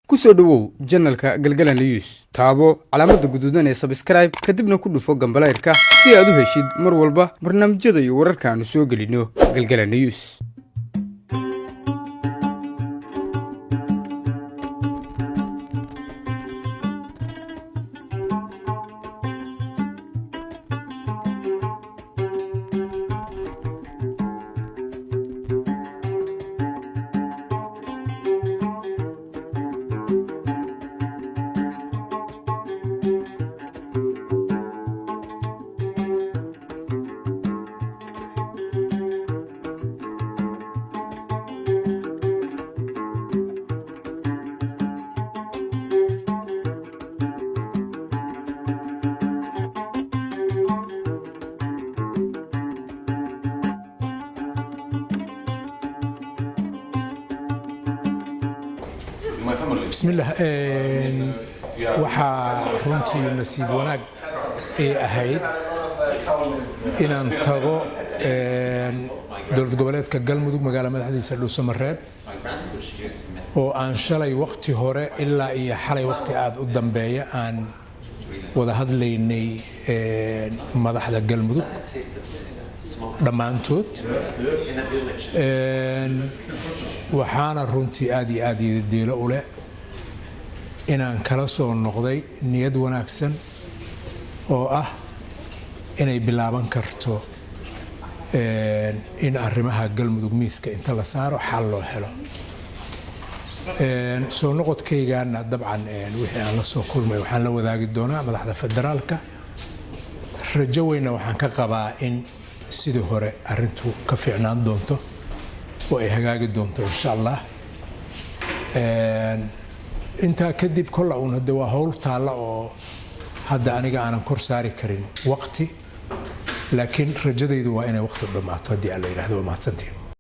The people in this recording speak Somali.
ku soo dhawow channelka Galgalan News taabo calaamada guduudan ee subscribe kadibna ku dhufo gambaleerka si aad u heshid mar walba barnaamijyada iyo wararka aan soo gelino Galgalan News. بسم الله waxaa runtii nasiib wanaag ahayd inaan tago dowlad goboleedka Galmudug magaala madaxdiisa Dhuusamareeb oo aan shalay waqti hore ilaa iyo xalay waqti aad u dambeeya aan wada hadlaynay madaxda Galmudug dhammaantood waxaana runtii aad iyo aad diilo u leh inaan kala soo noqday niyad wanaagsan oo ah inay bilaaban karto in arrimaha Galmudug miiska inta la saaro xal loo helo soo noqodkaygaana dabcan wixii aan la soo kulmay waxaan la wadaagi doonaa madaxda federaalka rajo weyn waxaan ka qabaa in sidii hore arintu ka fiicnaan doonto oo ay hagaagi doonto insha Allah inta kadib kala una waa hawl taala oo hadda aniga aanan kor saari karin waqti laakiin rajadaydu waa inay waqti dhamaato hadii alla yiraahdo ma hadsantiin